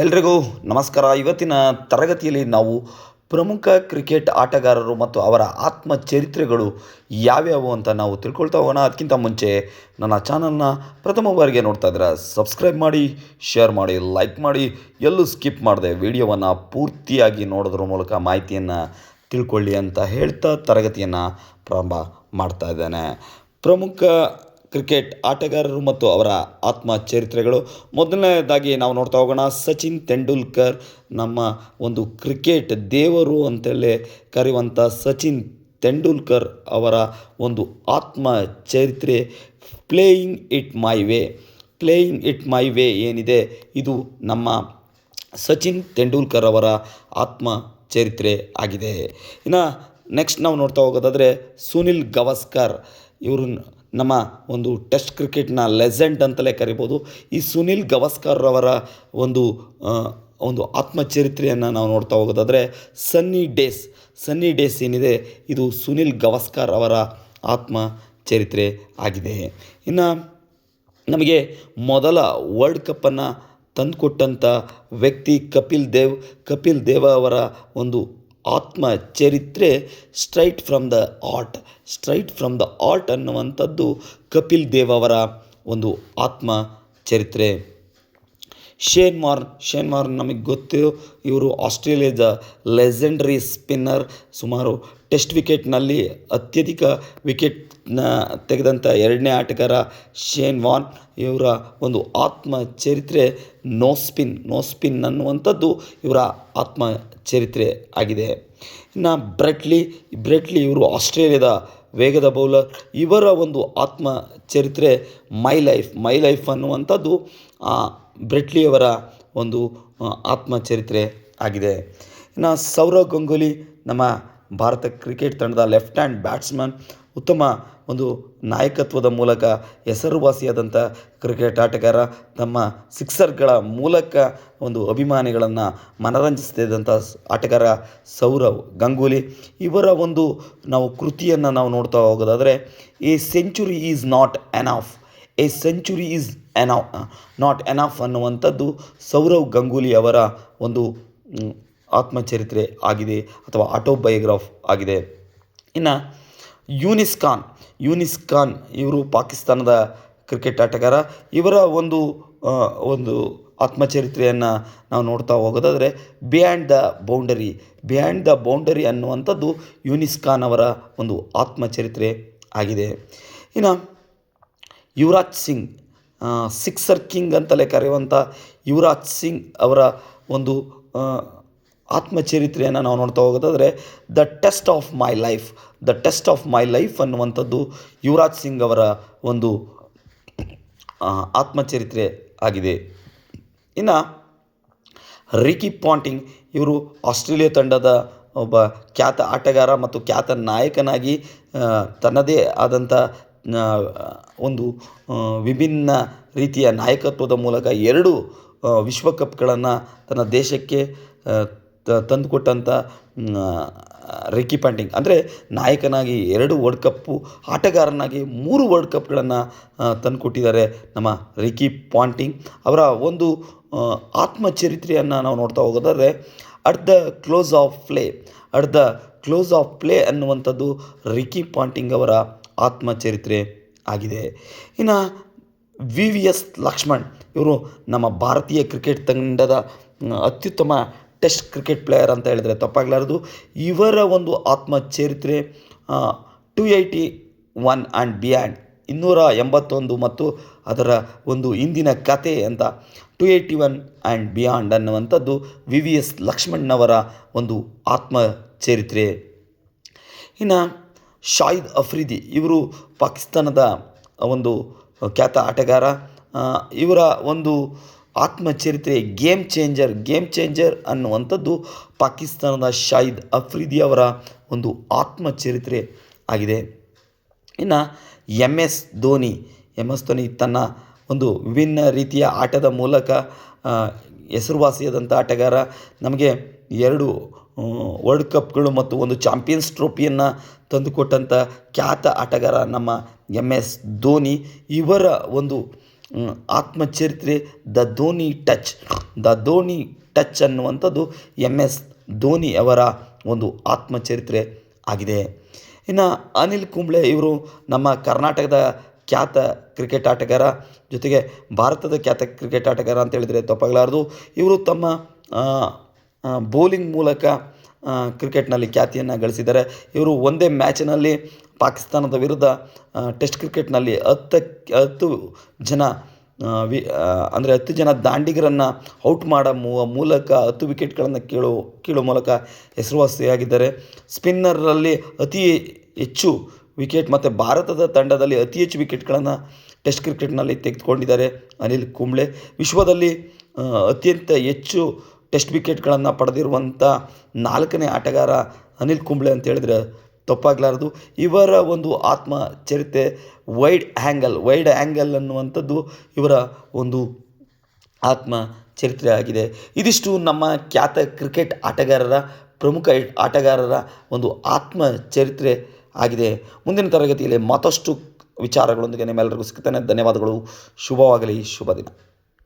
ಎಲ್ರಿಗೂ ನಮಸ್ಕಾರ. ಇವತ್ತಿನ ತರಗತಿಯಲ್ಲಿ ನಾವು ಪ್ರಮುಖ ಕ್ರಿಕೆಟ್ ಆಟಗಾರರು ಮತ್ತು ಅವರ ಆತ್ಮಚರಿತ್ರೆಗಳು ಯಾವ್ಯಾವು ಅಂತ ನಾವು ತಿಳ್ಕೊಳ್ತಾ ಹೋಗೋಣ. ಅದಕ್ಕಿಂತ ಮುಂಚೆ ನನ್ನ ಚಾನಲ್ನ ಪ್ರಥಮ ಬಾರಿಗೆ ನೋಡ್ತಾ ಇದ್ದರೆ ಸಬ್ಸ್ಕ್ರೈಬ್ ಮಾಡಿ, ಶೇರ್ ಮಾಡಿ, ಲೈಕ್ ಮಾಡಿ, ಎಲ್ಲೂ ಸ್ಕಿಪ್ ಮಾಡದೆ ವಿಡಿಯೋವನ್ನು ಪೂರ್ತಿಯಾಗಿ ನೋಡೋದ್ರ ಮೂಲಕ ಮಾಹಿತಿಯನ್ನು ತಿಳ್ಕೊಳ್ಳಿ ಅಂತ ಹೇಳ್ತಾ ತರಗತಿಯನ್ನು ಪ್ರಾರಂಭ ಮಾಡ್ತಾ ಇದ್ದೇನೆ. ಪ್ರಮುಖ ಕ್ರಿಕೆಟ್ ಆಟಗಾರರು ಮತ್ತು ಅವರ ಆತ್ಮಚರಿತ್ರೆಗಳು. ಮೊದಲನೇದಾಗಿ ನಾವು ನೋಡ್ತಾ ಹೋಗೋಣ. ಸಚಿನ್ ತೆಂಡೂಲ್ಕರ್, ನಮ್ಮ ಒಂದು ಕ್ರಿಕೆಟ್ ದೇವರು ಅಂತೇಳಿ ಕರೆಯುವಂಥ ಸಚಿನ್ ತೆಂಡೂಲ್ಕರ್ ಅವರ ಒಂದು ಆತ್ಮಚರಿತ್ರೆ playing it my way. Playing it my way ಏನಿದೆ, ಇದು ನಮ್ಮ ಸಚಿನ್ ತೆಂಡೂಲ್ಕರ್ ಅವರ ಆತ್ಮಚರಿತ್ರೆ ಆಗಿದೆ. ಇನ್ನು ನೆಕ್ಸ್ಟ್ ನಾವು ನೋಡ್ತಾ ಹೋಗೋದಾದರೆ ಸುನಿಲ್ ಗವಾಸ್ಕರ್. ಇವರು ನಮ್ಮ ಒಂದು ಟೆಸ್ಟ್ ಕ್ರಿಕೆಟ್ನ ಲೆಜೆಂಡ್ ಅಂತಲೇ ಕರಿಬೋದು. ಈ ಸುನಿಲ್ ಗವಾಸ್ಕರ್ ಅವರ ಒಂದು ಆತ್ಮಚರಿತ್ರೆಯನ್ನು ನಾವು ನೋಡ್ತಾ ಹೋಗೋದಾದರೆ ಸನ್ನಿ ಡೇಸ್ ಏನಿದೆ, ಇದು ಸುನಿಲ್ ಗವಾಸ್ಕರ್ ಅವರ ಆತ್ಮಚರಿತ್ರೆ ಆಗಿದೆ. ಇನ್ನು ನಮಗೆ ಮೊದಲ ವರ್ಲ್ಡ್ ಕಪ್ಪನ್ನು ತಂದುಕೊಟ್ಟಂಥ ವ್ಯಕ್ತಿ ಕಪಿಲ್ ದೇವ್ ಅವರ ಒಂದು ಆತ್ಮಚರಿತ್ರೆ ಸ್ಟ್ರೈಟ್ ಫ್ರಮ್ ದ ಆರ್ಟ್ ಅನ್ನುವಂಥದ್ದು ಕಪಿಲ್ ದೇವ್ ಅವರ ಒಂದು ಆತ್ಮಚರಿತ್ರೆ. ಶೇನ್ ವಾರ್ನ್ ನಮಗೆ ಗೊತ್ತು. ಇವರು ಆಸ್ಟ್ರೇಲಿಯಾದ ಲೆಜೆಂಡರಿ ಸ್ಪಿನ್ನರ್. ಸುಮಾರು ಟೆಸ್ಟ್ ವಿಕೆಟ್ನಲ್ಲಿ ಅತ್ಯಧಿಕ ವಿಕೆಟ್ನ ತೆಗೆದಂಥ ಎರಡನೇ ಆಟಗಾರ ಶೇನ್ ವಾರ್ನ್. ಇವರ ಒಂದು ಆತ್ಮಚರಿತ್ರೆ ನೋ ಸ್ಪಿನ್ ಅನ್ನುವಂಥದ್ದು ಇವರ ಆತ್ಮಚರಿತ್ರೆ ಆಗಿದೆ. ಇನ್ನು ಬ್ರೆಟ್ಲಿ ಇವರು ಆಸ್ಟ್ರೇಲಿಯಾದ ವೇಗದ ಬೌಲರ್. ಇವರ ಒಂದು ಆತ್ಮಚರಿತ್ರೆ ಮೈ ಲೈಫ್ ಅನ್ನುವಂಥದ್ದು ಬ್ರೆಟ್ಲಿಯವರ ಒಂದು ಆತ್ಮಚರಿತ್ರೆ ಆಗಿದೆ. ಇನ್ನು ಸೌರವ್ ಗಂಗೂಲಿ, ನಮ್ಮ ಭಾರತ ಕ್ರಿಕೆಟ್ ತಂಡದ ಲೆಫ್ಟ್ ಹ್ಯಾಂಡ್ ಬ್ಯಾಟ್ಸ್ಮನ್. ಉತ್ತಮ ಒಂದು ನಾಯಕತ್ವದ ಮೂಲಕ ಹೆಸರುವಾಸಿಯಾದಂಥ ಕ್ರಿಕೆಟ್ ಆಟಗಾರ. ತಮ್ಮ ಸಿಕ್ಸರ್ಗಳ ಮೂಲಕ ಒಂದು ಅಭಿಮಾನಿಗಳನ್ನು ಮನರಂಜಿಸ್ತಿದ್ದಂಥ ಆಟಗಾರ ಸೌರವ್ ಗಂಗೂಲಿ. ಇವರ ಒಂದು ನಾವು ಕೃತಿಯನ್ನು ನಾವು ನೋಡ್ತಾ ಹೋಗೋದಾದರೆ a century is not enough ಅನ್ನುವಂಥದ್ದು ಸೌರವ್ ಗಂಗೂಲಿ ಅವರ ಒಂದು ಆತ್ಮಚರಿತ್ರೆ ಆಗಿದೆ ಅಥವಾ ಆಟೋಬಯೋಗ್ರಾಫ್ ಆಗಿದೆ. ಇನ್ನು ಯೂನಿಸ್ ಖಾನ್ ಇವರು ಪಾಕಿಸ್ತಾನದ ಕ್ರಿಕೆಟ್ ಆಟಗಾರ. ಇವರ ಒಂದು ಆತ್ಮಚರಿತ್ರೆಯನ್ನು ನಾವು ನೋಡ್ತಾ ಹೋಗೋದಾದರೆ ಬಿಯಾಂಡ್ ದ ಬೌಂಡರಿ ಅನ್ನುವಂಥದ್ದು ಯೂನಿಸ್ ಖಾನ್ ಅವರ ಒಂದು ಆತ್ಮಚರಿತ್ರೆ ಆಗಿದೆ. ಇನ್ನು ಯುವರಾಜ್ ಸಿಂಗ್, ಸಿಕ್ಸರ್ ಕಿಂಗ್ ಅಂತಲೇ ಕರೆಯುವಂಥ ಯುವರಾಜ್ ಸಿಂಗ್ ಅವರ ಒಂದು ಆತ್ಮಚರಿತ್ರೆಯನ್ನು ನಾವು ನೋಡ್ತಾ ಹೋಗೋದಾದರೆ the test of my life ಅನ್ನುವಂಥದ್ದು ಯುವರಾಜ್ ಸಿಂಗ್ ಅವರ ಒಂದು ಆತ್ಮಚರಿತ್ರೆ ಆಗಿದೆ. ಇನ್ನು ರಿಕಿ ಪಾಂಟಿಂಗ್, ಇವರು ಆಸ್ಟ್ರೇಲಿಯಾ ತಂಡದ ಒಬ್ಬ ಖ್ಯಾತ ಆಟಗಾರ ಮತ್ತು ಖ್ಯಾತ ನಾಯಕನಾಗಿ ತನ್ನದೇ ಆದಂಥ ಒಂದು ವಿಭಿನ್ನ ರೀತಿಯ ನಾಯಕತ್ವದ ಮೂಲಕ 2 ವಿಶ್ವಕಪ್ಗಳನ್ನು ತನ್ನ ದೇಶಕ್ಕೆ ತಂದುಕೊಟ್ಟಂಥ ರಿಕಿ ಪಾಂಟಿಂಗ್. ಅಂದರೆ ನಾಯಕನಾಗಿ 2 ವರ್ಲ್ಡ್ ಕಪ್ಪು, ಆಟಗಾರನಾಗಿ 3 ವರ್ಲ್ಡ್ ಕಪ್ಗಳನ್ನು ತಂದುಕೊಟ್ಟಿದ್ದಾರೆ ನಮ್ಮ ರಿಕಿ ಪಾಂಟಿಂಗ್. ಅವರ ಒಂದು ಆತ್ಮಚರಿತ್ರೆಯನ್ನು ನಾವು ನೋಡ್ತಾ ಹೋಗೋದಾದರೆ at the close of play ಅನ್ನುವಂಥದ್ದು ರಿಕಿ ಪಾಂಟಿಂಗ್ ಅವರ ಆತ್ಮಚರಿತ್ರೆ ಆಗಿದೆ. ಇನ್ನು VVS ಲಕ್ಷ್ಮಣ್, ಇವರು ನಮ್ಮ ಭಾರತೀಯ ಕ್ರಿಕೆಟ್ ತಂಡದ ಅತ್ಯುತ್ತಮ ಟೆಸ್ಟ್ ಕ್ರಿಕೆಟ್ ಪ್ಲೇಯರ್ ಅಂತ ಹೇಳಿದರೆ ತಪ್ಪಾಗಲಾರದು. ಇವರ ಒಂದು ಆತ್ಮಚರಿತ್ರೆ 281 ಆ್ಯಂಡ್ ಬಿಯಾಂಡ್, 281 ಮತ್ತು ಅದರ ಒಂದು ಹಿಂದಿನ ಕತೆ ಅಂತ 281 ಆ್ಯಂಡ್ ಬಿಯಾಂಡ್ ಅನ್ನುವಂಥದ್ದು VVS ಲಕ್ಷ್ಮಣ್ಣವರ ಒಂದು ಆತ್ಮಚರಿತ್ರೆ. ಇನ್ನು ಶಾಹಿದ್ ಅಫ್ರಿದಿ, ಇವರು ಪಾಕಿಸ್ತಾನದ ಒಂದು ಖ್ಯಾತ ಆಟಗಾರ. ಇವರ ಒಂದು ಆತ್ಮಚರಿತ್ರೆ ಗೇಮ್ ಚೇಂಜರ್ ಅನ್ನುವಂಥದ್ದು ಪಾಕಿಸ್ತಾನದ ಶಾಹಿದ್ ಅಫ್ರಿದಿ ಅವರ ಒಂದು ಆತ್ಮಚರಿತ್ರೆ ಆಗಿದೆ. ಇನ್ನು MS ಧೋನಿ ತನ್ನ ಒಂದು ವಿಭಿನ್ನ ರೀತಿಯ ಆಟದ ಮೂಲಕ ಹೆಸರುವಾಸಿಯಾದಂಥ ಆಟಗಾರ. ನಮಗೆ 2 ವರ್ಲ್ಡ್ ಕಪ್ಗಳು ಮತ್ತು 1 ಚಾಂಪಿಯನ್ಸ್ ಟ್ರೋಫಿಯನ್ನು ತಂದುಕೊಟ್ಟಂಥ ಖ್ಯಾತ ಆಟಗಾರ ನಮ್ಮ MS ಧೋನಿ. ಇವರ ಒಂದು ಆತ್ಮಚರಿತ್ರೆ ದ ಧೋನಿ ಟಚ್ ಅನ್ನುವಂಥದ್ದು MS ಧೋನಿ ಅವರ ಒಂದು ಆತ್ಮಚರಿತ್ರೆ ಆಗಿದೆ. ಇನ್ನು ಅನಿಲ್ ಕುಂಬ್ಳೆ ಇವರು ನಮ್ಮ ಕರ್ನಾಟಕದ ಖ್ಯಾತ ಕ್ರಿಕೆಟ್ ಆಟಗಾರ, ಜೊತೆಗೆ ಭಾರತದ ಖ್ಯಾತ ಕ್ರಿಕೆಟ್ ಆಟಗಾರ ಅಂತ ಹೇಳಿದರೆ ತಪ್ಪಾಗಲಾರದು. ಇವರು ತಮ್ಮ ಬೌಲಿಂಗ್ ಮೂಲಕ ಕ್ರಿಕೆಟ್ನಲ್ಲಿ ಖ್ಯಾತಿಯನ್ನು ಗಳಿಸಿದ್ದಾರೆ. ಇವರು ಒಂದೇ ಮ್ಯಾಚಿನಲ್ಲಿ ಪಾಕಿಸ್ತಾನದ ವಿರುದ್ಧ ಟೆಸ್ಟ್ ಕ್ರಿಕೆಟ್ನಲ್ಲಿ 10 ಜನ ಅಂದರೆ 10 ಜನ ದಾಂಡಿಗರನ್ನು ಔಟ್ ಮೂಲಕ 10 ವಿಕೆಟ್ಗಳನ್ನು ಕೀಳುವ ಮೂಲಕ ಹೆಸರುವಾಸಿಯಾಗಿದ್ದಾರೆ. ಸ್ಪಿನ್ನರಲ್ಲಿ ಅತಿ ಹೆಚ್ಚು ವಿಕೆಟ್ ಮತ್ತು ಭಾರತದ ತಂಡದಲ್ಲಿ ಅತಿ ಹೆಚ್ಚು ವಿಕೆಟ್ಗಳನ್ನು ಟೆಸ್ಟ್ ಕ್ರಿಕೆಟ್ನಲ್ಲಿ ತೆಗೆದುಕೊಂಡಿದ್ದಾರೆ ಅನಿಲ್ ಕುಂಬ್ಳೆ. ವಿಶ್ವದಲ್ಲಿ ಅತ್ಯಂತ ಹೆಚ್ಚು ಟೆಸ್ಟ್ ವಿಕೆಟ್ಗಳನ್ನು ಪಡೆದಿರುವಂಥ 4ನೇ ಆಟಗಾರ ಅನಿಲ್ ಕುಂಬ್ಳೆ ಅಂತ ಹೇಳಿದರೆ ತಪ್ಪಾಗಲಾರದು. ಇವರ ಒಂದು ಆತ್ಮಚರಿತ್ರೆ ವೈಡ್ ಆ್ಯಂಗಲ್ ಅನ್ನುವಂಥದ್ದು ಇವರ ಒಂದು ಆತ್ಮ ಚರಿತ್ರೆ ಆಗಿದೆ. ಇದಿಷ್ಟು ನಮ್ಮ ಖ್ಯಾತ ಕ್ರಿಕೆಟ್ ಪ್ರಮುಖ ಆಟಗಾರರ ಒಂದು ಆತ್ಮ ಚರಿತ್ರೆ ಆಗಿದೆ. ಮುಂದಿನ ತರಗತಿಯಲ್ಲಿ ಮತ್ತಷ್ಟು ವಿಚಾರಗಳೊಂದಿಗೆ ನಿಮ್ಮೆಲ್ಲರಿಗೂ ಸಿಗ್ತಾನೆ. ಧನ್ಯವಾದಗಳು. ಶುಭವಾಗಲಿ. ಶುಭ ದಿನ.